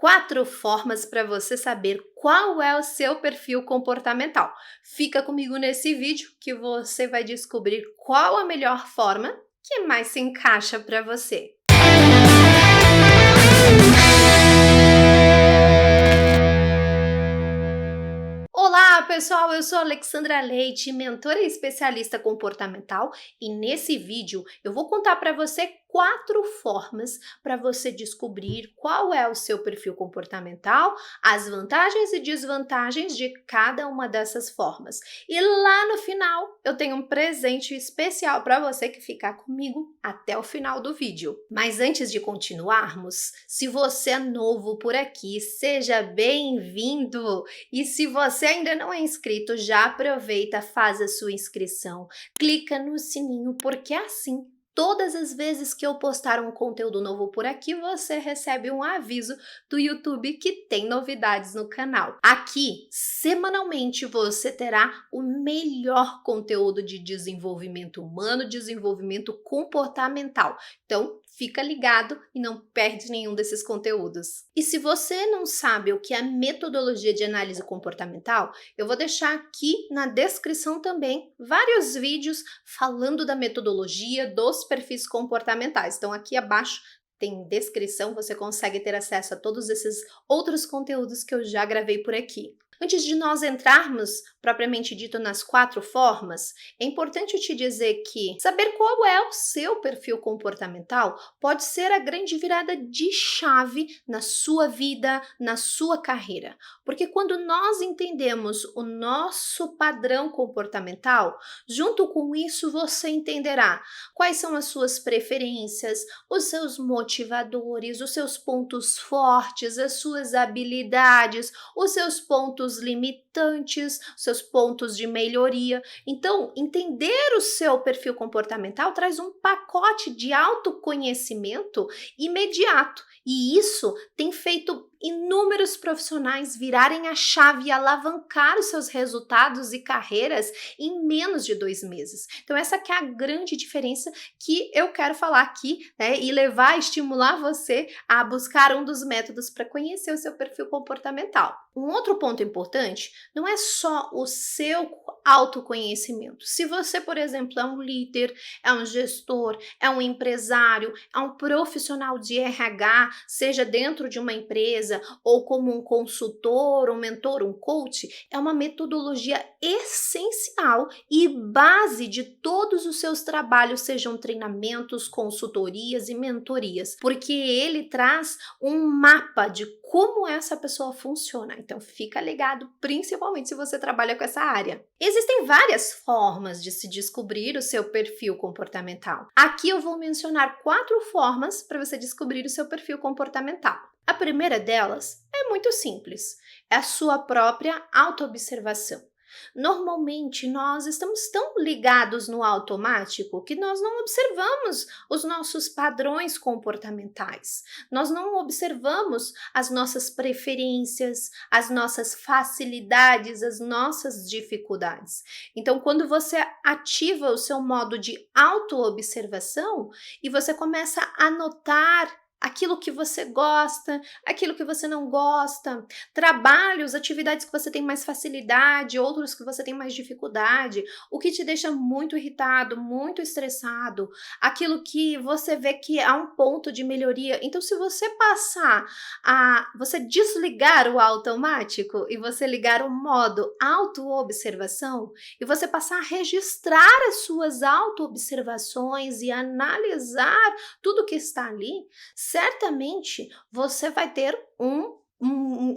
4 formas para você saber qual é o seu perfil comportamental. Fica comigo nesse vídeo que você vai descobrir qual a melhor forma que mais se encaixa para você. Olá, pessoal! Eu sou Alexandra Leite, mentora e especialista comportamental, e nesse vídeo eu vou contar para você 4 formas para você descobrir qual é o seu perfil comportamental, as vantagens e desvantagens de cada uma dessas formas. E lá no final eu tenho um presente especial para você que ficar comigo até o final do vídeo. Mas antes de continuarmos, se você é novo por aqui, seja bem-vindo! E se você ainda não é inscrito, já aproveita, faz a sua inscrição, clica no sininho, porque assim, todas as vezes que eu postar um conteúdo novo por aqui, você recebe um aviso do YouTube que tem novidades no canal. Aqui, semanalmente, você terá o melhor conteúdo de desenvolvimento humano, desenvolvimento comportamental. Então, fica ligado e não perde nenhum desses conteúdos. E se você não sabe o que é metodologia de análise comportamental, eu vou deixar aqui na descrição também vários vídeos falando da metodologia dos perfis comportamentais. Então aqui abaixo tem descrição, você consegue ter acesso a todos esses outros conteúdos que eu já gravei por aqui. Antes de nós entrarmos, propriamente dito, nas 4 formas, é importante eu te dizer que saber qual é o seu perfil comportamental pode ser a grande virada de chave na sua vida, na sua carreira. Porque quando nós entendemos o nosso padrão comportamental, junto com isso você entenderá quais são as suas preferências, os seus motivadores, os seus pontos fortes, as suas habilidades, os seus pontos limitantes, seus pontos de melhoria. Então, entender o seu perfil comportamental traz um pacote de autoconhecimento imediato. E isso tem feito inúmeros profissionais virarem a chave e alavancar os seus resultados e carreiras em menos de 2 meses. Então essa que é a grande diferença que eu quero falar aqui, né, e levar, estimular você a buscar um dos métodos para conhecer o seu perfil comportamental. Um outro ponto importante não é só o seu autoconhecimento. Se você, por exemplo, é um líder, é um gestor, é um empresário, é um profissional de RH, seja dentro de uma empresa ou como um consultor, um mentor, um coach, é uma metodologia essencial e base de todos os seus trabalhos, sejam treinamentos, consultorias e mentorias, porque ele traz um mapa de como essa pessoa funciona. Então fica ligado, principalmente se você trabalha com essa área. Existem várias formas de se descobrir o seu perfil comportamental. Aqui eu vou mencionar 4 formas para você descobrir o seu perfil comportamental. A primeira delas é muito simples, é a sua própria autoobservação. Normalmente nós estamos tão ligados no automático que nós não observamos os nossos padrões comportamentais, nós não observamos as nossas preferências, as nossas facilidades, as nossas dificuldades. Então, quando você ativa o seu modo de autoobservação e você começa a notar aquilo que você gosta, aquilo que você não gosta, trabalhos, atividades que você tem mais facilidade, outros que você tem mais dificuldade, o que te deixa muito irritado, muito estressado, aquilo que você vê que há um ponto de melhoria. Então, se você passar a você desligar o automático e você ligar o modo autoobservação e você passar a registrar as suas autoobservações e analisar tudo que está ali, certamente você vai ter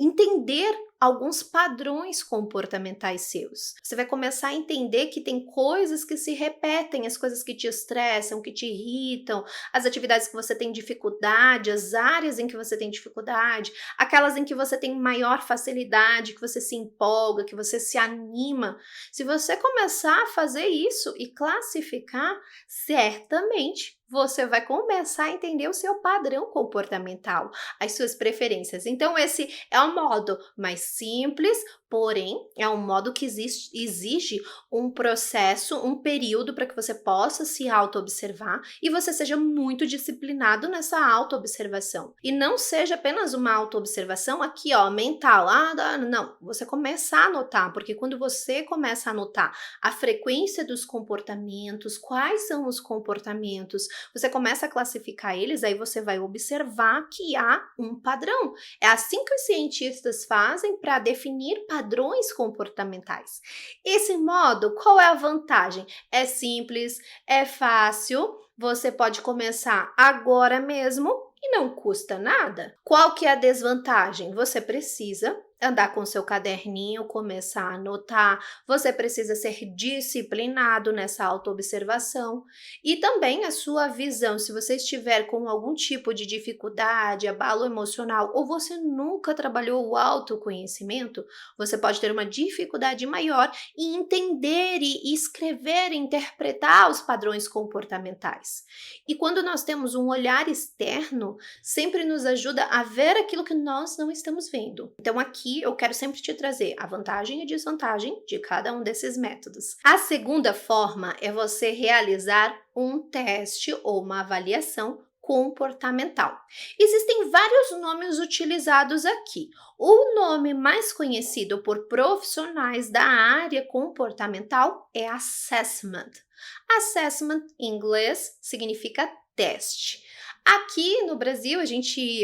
entender alguns padrões comportamentais seus. Você vai começar a entender que tem coisas que se repetem, as coisas que te estressam, que te irritam, as atividades que você tem dificuldade, as áreas em que você tem dificuldade, aquelas em que você tem maior facilidade, que você se empolga, que você se anima. Se você começar a fazer isso e classificar, certamente você vai começar a entender o seu padrão comportamental, as suas preferências. Então esse é um modo mais simples, porém é um modo que exige um processo, um período para que você possa se auto-observar e você seja muito disciplinado nessa auto-observação. E não seja apenas uma auto-observação aqui, ó, mental. Não, você começa a anotar, porque quando você começa a anotar a frequência dos comportamentos, quais são os comportamentos, você começa a classificar eles, aí você vai observar que há um padrão. É assim que os cientistas fazem para definir padrões comportamentais. Esse modo, qual é a vantagem? É simples, é fácil, você pode começar agora mesmo e não custa nada. Qual que é a desvantagem? Você precisa andar com seu caderninho, começar a anotar, você precisa ser disciplinado nessa autoobservação e também a sua visão, se você estiver com algum tipo de dificuldade, abalo emocional ou você nunca trabalhou o autoconhecimento, você pode ter uma dificuldade maior em entender e escrever, interpretar os padrões comportamentais. E quando nós temos um olhar externo, sempre nos ajuda a ver aquilo que nós não estamos vendo. Então aqui eu quero sempre te trazer a vantagem e desvantagem de cada um desses métodos. A segunda forma é você realizar um teste ou uma avaliação comportamental. Existem vários nomes utilizados aqui. O nome mais conhecido por profissionais da área comportamental é assessment. Assessment, em inglês, significa teste. Aqui no Brasil,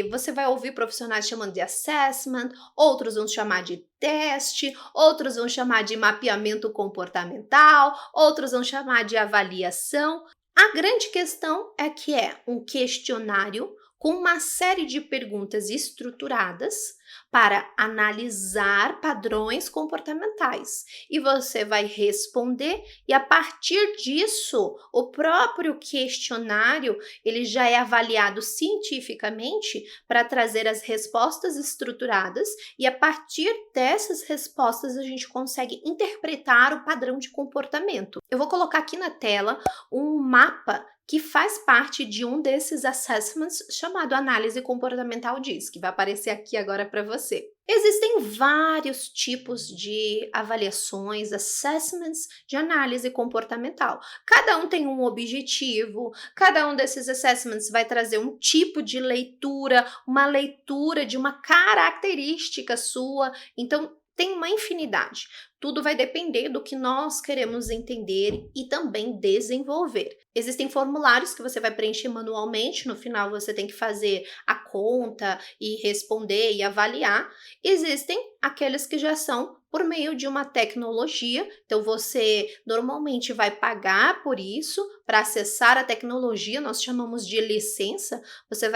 você vai ouvir profissionais chamando de assessment, outros vão chamar de teste, outros vão chamar de mapeamento comportamental, outros vão chamar de avaliação. A grande questão é que é um questionário com uma série de perguntas estruturadas para analisar padrões comportamentais. E você vai responder e a partir disso, o próprio questionário, ele já é avaliado cientificamente para trazer as respostas estruturadas e a partir dessas respostas a gente consegue interpretar o padrão de comportamento. Eu vou colocar aqui na tela um mapa que faz parte de um desses assessments chamado Análise Comportamental DISC, que vai aparecer aqui agora para você. Existem vários tipos de avaliações, assessments de análise comportamental. Cada um tem um objetivo, cada um desses assessments vai trazer um tipo de leitura, uma leitura de uma característica sua, então tem uma infinidade. Tudo vai depender do que nós queremos entender e também desenvolver. Existem formulários que você vai preencher manualmente, no final você tem que fazer a conta e responder e avaliar. Existem aqueles que já são por meio de uma tecnologia, então você normalmente vai pagar por isso, para acessar a tecnologia, nós chamamos de licença, você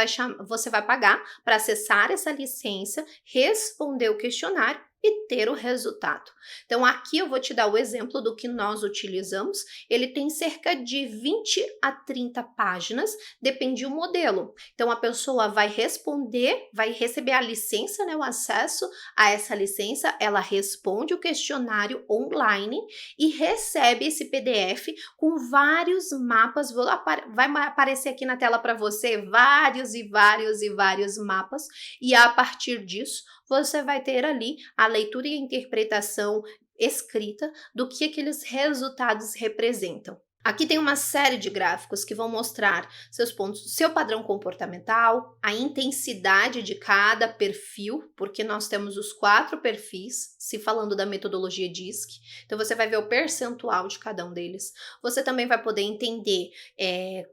vai pagar para acessar essa licença, responder o questionário e ter o resultado. Então aqui eu vou te dar o exemplo do que nós utilizamos, ele tem cerca de 20 a 30 páginas, depende do modelo. Então a pessoa vai responder, vai receber a licença, né, o acesso a essa licença, ela responde o questionário online e recebe esse PDF com vários mapas, vai aparecer aqui na tela para você vários e vários mapas e a partir disso você vai ter ali a leitura e a interpretação escrita do que aqueles resultados representam. Aqui tem uma série de gráficos que vão mostrar seus pontos, seu padrão comportamental, a intensidade de cada perfil, porque nós temos os 4 perfis, se falando da metodologia DISC. Então você vai ver o percentual de cada um deles. Você também vai poder entender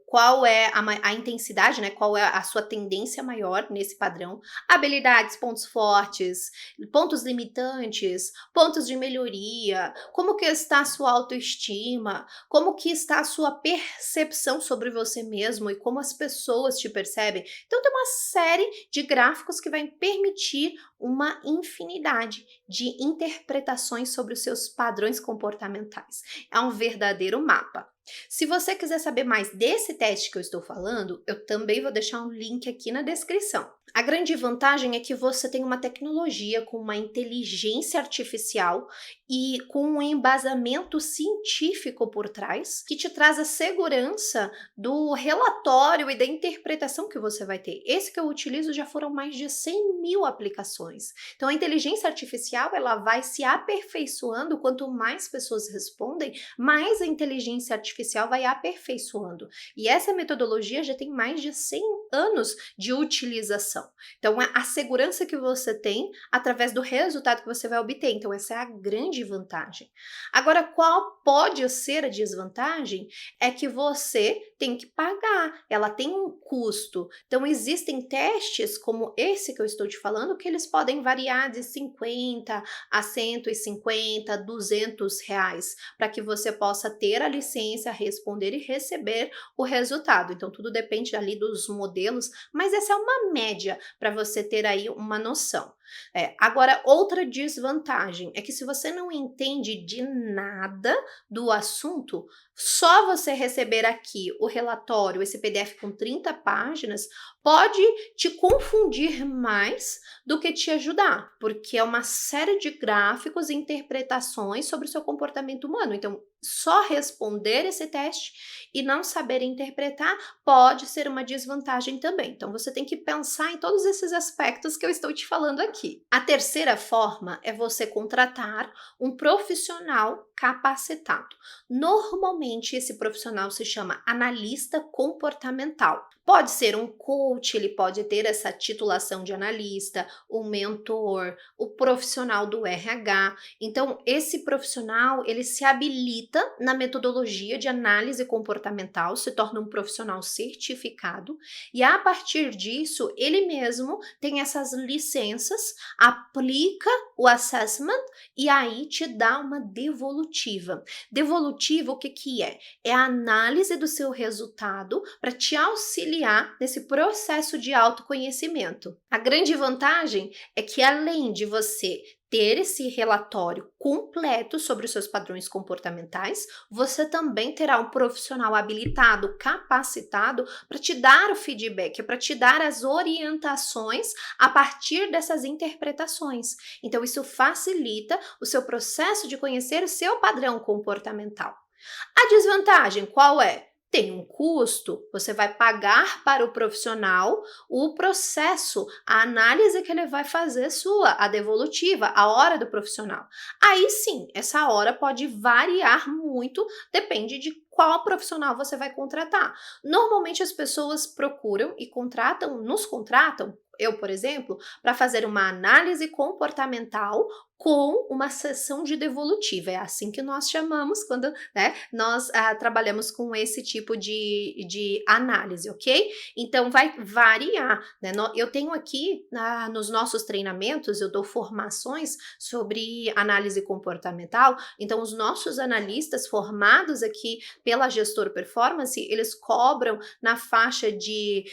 qual é a intensidade, né? Qual é a sua tendência maior nesse padrão. Habilidades, pontos fortes, pontos limitantes, pontos de melhoria, como que está a sua autoestima, como que está a sua percepção sobre você mesmo e como as pessoas te percebem. Então tem uma série de gráficos que vai permitir uma infinidade de interpretações sobre os seus padrões comportamentais. É um verdadeiro mapa. Se você quiser saber mais desse teste que eu estou falando, eu também vou deixar um link aqui na descrição. A grande vantagem é que você tem uma tecnologia com uma inteligência artificial e com um embasamento científico por trás, que te traz a segurança do relatório e da interpretação que você vai ter. Esse que eu utilizo já foram mais de 100.000 aplicações. Então a inteligência artificial ela vai se aperfeiçoando, quanto mais pessoas respondem, mais a inteligência artificial vai aperfeiçoando. E essa metodologia já tem mais de 100 anos de utilização. Então, é a segurança que você tem através do resultado que você vai obter. Então, essa é a grande vantagem. Agora, qual pode ser a desvantagem? É que você tem que pagar, ela tem um custo. Então, existem testes como esse que eu estou te falando, que eles podem variar de 50 a 150, 200 reais, para que você possa ter a licença, responder e receber o resultado. Então, tudo depende ali dos modelos, mas essa é uma média para você ter aí uma noção. Agora, outra desvantagem é que se você não entende de nada do assunto, só você receber aqui o relatório, esse PDF com 30 páginas, pode te confundir mais do que te ajudar, porque é uma série de gráficos e interpretações sobre o seu comportamento humano. Então, só responder esse teste e não saber interpretar pode ser uma desvantagem também. Então, você tem que pensar em todos esses aspectos que eu estou te falando aqui. A terceira forma é você contratar um profissional capacitado. Normalmente, esse profissional se chama analista comportamental. Pode ser um coach, ele pode ter essa titulação de analista, o mentor, o profissional do RH. Então, esse profissional, ele se habilita na metodologia de análise comportamental, se torna um profissional certificado e a partir disso, ele mesmo tem essas licenças, aplica o assessment e aí te dá uma devolutiva. Devolutiva, o que que é? É a análise do seu resultado para te auxiliar nesse processo de autoconhecimento. A grande vantagem é que além de você ter esse relatório completo sobre os seus padrões comportamentais, você também terá um profissional habilitado, capacitado para te dar o feedback, para te dar as orientações a partir dessas interpretações. Então, isso facilita o seu processo de conhecer o seu padrão comportamental. A desvantagem qual é? Tem um custo, você vai pagar para o profissional o processo, a análise que ele vai fazer sua, a devolutiva, a hora do profissional. Aí sim, essa hora pode variar muito, depende de qual profissional você vai contratar. Normalmente as pessoas procuram e nos contratam, eu, por exemplo, para fazer uma análise comportamental com uma sessão de devolutiva. É assim que nós chamamos quando nós trabalhamos com esse tipo de análise, ok? Então, vai variar. Né? Eu tenho aqui, nos nossos treinamentos, eu dou formações sobre análise comportamental. Então, os nossos analistas formados aqui pela Gestor Performance, eles cobram na faixa de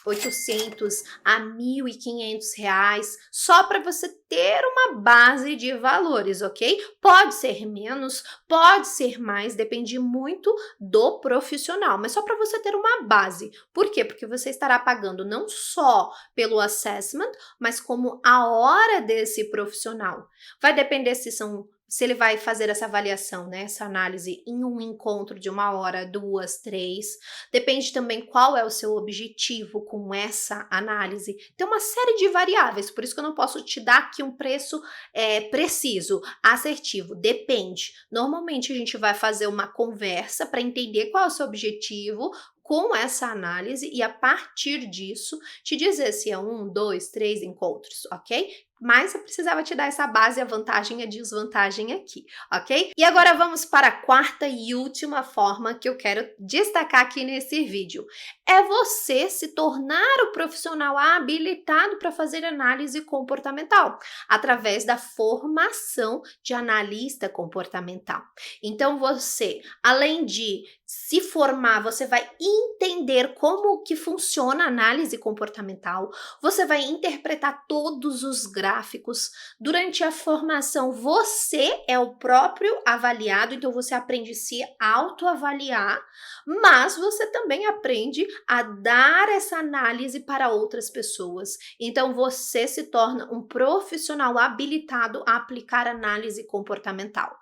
800 a R$ 1.500 só para você ter uma base de valores, ok? Pode ser menos, pode ser mais, depende muito do profissional, mas só para você ter uma base. Por quê? Porque você estará pagando não só pelo assessment, mas como a hora desse profissional. Vai depender se ele vai fazer essa avaliação, né, essa análise em um encontro de 1 hora, 2, 3. Depende também qual é o seu objetivo com essa análise. Tem uma série de variáveis, por isso que eu não posso te dar aqui um preço preciso, assertivo. Depende. Normalmente a gente vai fazer uma conversa para entender qual é o seu objetivo com essa análise e a partir disso te dizer se é 1, 2, 3 encontros, ok? Mas eu precisava te dar essa base, a vantagem e a desvantagem aqui, ok? E agora vamos para a quarta e última forma que eu quero destacar aqui nesse vídeo. É você se tornar o profissional habilitado para fazer análise comportamental, através da formação de analista comportamental. Então você, além de se formar, você vai entender como que funciona a análise comportamental, você vai interpretar todos os gráficos monográficos. Durante a formação, você é o próprio avaliado, então você aprende a se autoavaliar, mas você também aprende a dar essa análise para outras pessoas. Então você se torna um profissional habilitado a aplicar análise comportamental.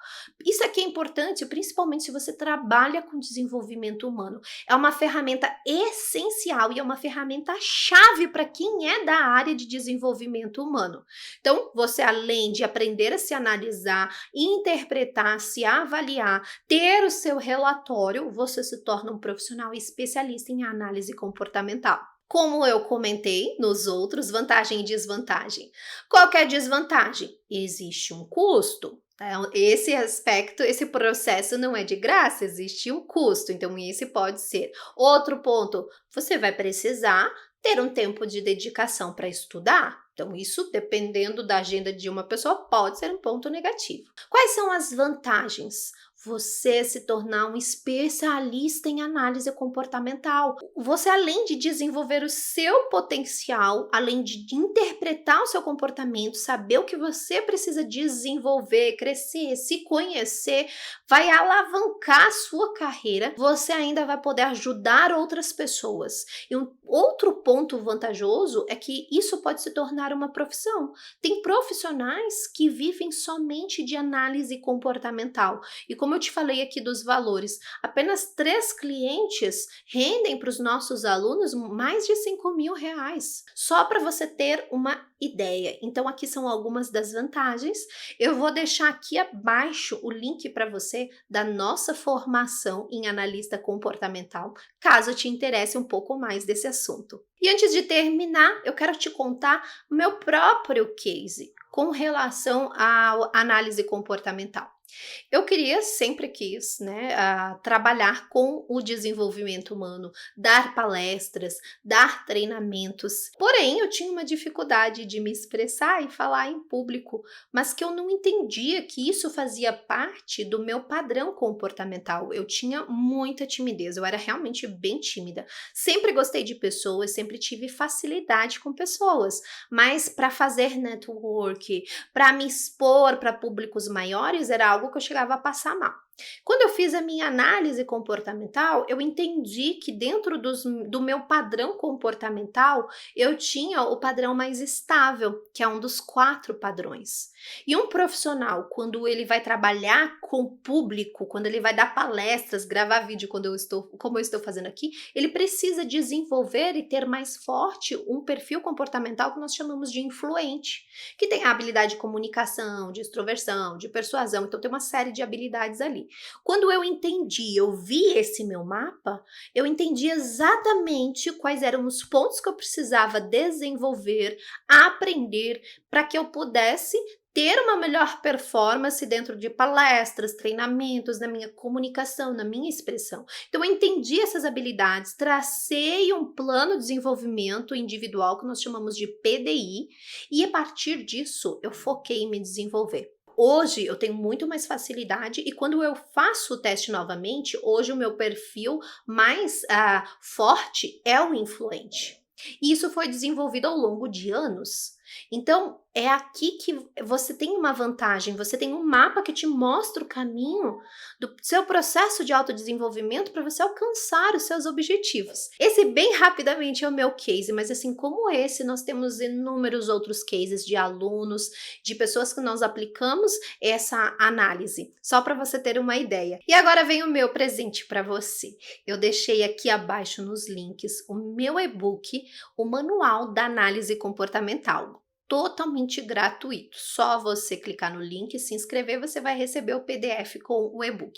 Isso aqui é importante, principalmente se você trabalha com desenvolvimento humano. É uma ferramenta essencial e é uma ferramenta chave para quem é da área de desenvolvimento humano. Então, você além de aprender a se analisar, interpretar, se avaliar, ter o seu relatório, você se torna um profissional especialista em análise comportamental. Como eu comentei nos outros, vantagem e desvantagem. Qual que é a desvantagem? Existe um custo. Então, esse aspecto, esse processo não é de graça, existe um custo, então esse pode ser. Outro ponto, você vai precisar ter um tempo de dedicação para estudar. Então, isso, dependendo da agenda de uma pessoa, pode ser um ponto negativo. Quais são as vantagens? Você se tornar um especialista em análise comportamental. Você, além de desenvolver o seu potencial, além de interpretar o seu comportamento, saber o que você precisa desenvolver, crescer, se conhecer, vai alavancar a sua carreira. Você ainda vai poder ajudar outras pessoas. E um outro ponto vantajoso é que isso pode se tornar uma profissão. Tem profissionais que vivem somente de análise comportamental. E como eu te falei aqui dos valores, apenas 3 clientes rendem para os nossos alunos mais de R$ 5.000, só para você ter uma ideia. Então aqui são algumas das vantagens. Eu vou deixar aqui abaixo o link para você da nossa formação em analista comportamental, caso te interesse um pouco mais desse assunto. E antes de terminar, eu quero te contar o meu próprio case com relação à análise comportamental. Eu sempre quis, trabalhar com o desenvolvimento humano, dar palestras, dar treinamentos. Porém, eu tinha uma dificuldade de me expressar e falar em público, mas que eu não entendia que isso fazia parte do meu padrão comportamental. Eu tinha muita timidez, eu era realmente bem tímida. Sempre gostei de pessoas, sempre tive facilidade com pessoas, mas para fazer network, para me expor para públicos maiores, era algo que eu chegava a passar mal. Quando eu fiz a minha análise comportamental, eu entendi que dentro do meu padrão comportamental, eu tinha o padrão mais estável, que é um dos 4 padrões. E um profissional, quando ele vai trabalhar com o público, quando ele vai dar palestras, gravar vídeo como eu estou fazendo aqui, ele precisa desenvolver e ter mais forte um perfil comportamental que nós chamamos de influente, que tem a habilidade de comunicação, de extroversão, de persuasão, então tem uma série de habilidades ali. Quando eu vi esse meu mapa, eu entendi exatamente quais eram os pontos que eu precisava desenvolver, aprender, para que eu pudesse ter uma melhor performance dentro de palestras, treinamentos, na minha comunicação, na minha expressão. Então, eu entendi essas habilidades, tracei um plano de desenvolvimento individual que nós chamamos de PDI e a partir disso eu foquei em me desenvolver. Hoje eu tenho muito mais facilidade e quando eu faço o teste novamente, hoje o meu perfil mais forte é o influente. E isso foi desenvolvido ao longo de anos. Então, é aqui que você tem uma vantagem, você tem um mapa que te mostra o caminho do seu processo de autodesenvolvimento para você alcançar os seus objetivos. Esse, bem rapidamente, é o meu case, mas assim como esse, nós temos inúmeros outros cases de alunos, de pessoas que nós aplicamos essa análise, só para você ter uma ideia. E agora vem o meu presente para você. Eu deixei aqui abaixo nos links o meu e-book, o Manual da Análise Comportamental. Totalmente gratuito, só você clicar no link e se inscrever, você vai receber o PDF com o e-book.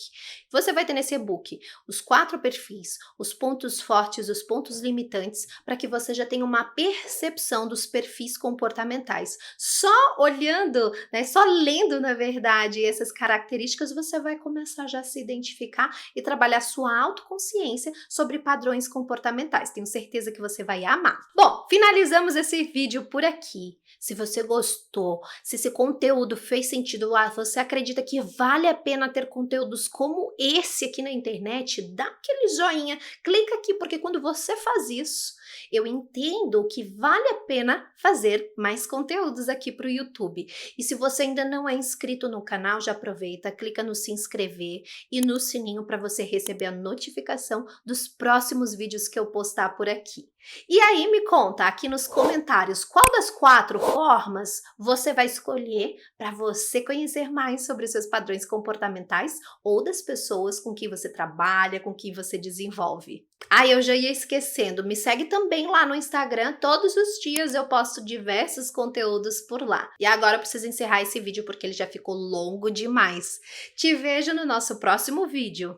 Você vai ter nesse e-book os 4 perfis, os pontos fortes, os pontos limitantes, para que você já tenha uma percepção dos perfis comportamentais. Só olhando, só lendo, na verdade, essas características, você vai começar já a se identificar e trabalhar sua autoconsciência sobre padrões comportamentais. Tenho certeza que você vai amar. Bom, finalizamos esse vídeo por aqui. Se você gostou, se esse conteúdo fez sentido, você acredita que vale a pena ter conteúdos como esse aqui na internet, dá aquele joinha, clica aqui, porque quando você faz isso, eu entendo que vale a pena fazer mais conteúdos aqui para o YouTube. E se você ainda não é inscrito no canal, já aproveita, clica no se inscrever e no sininho para você receber a notificação dos próximos vídeos que eu postar por aqui. E aí me conta aqui nos comentários qual das 4 formas você vai escolher para você conhecer mais sobre os seus padrões comportamentais ou das pessoas com quem você trabalha, com quem você desenvolve. Ah, eu já ia esquecendo, me segue também lá no Instagram, todos os dias eu posto diversos conteúdos por lá. E agora eu preciso encerrar esse vídeo porque ele já ficou longo demais. Te vejo no nosso próximo vídeo.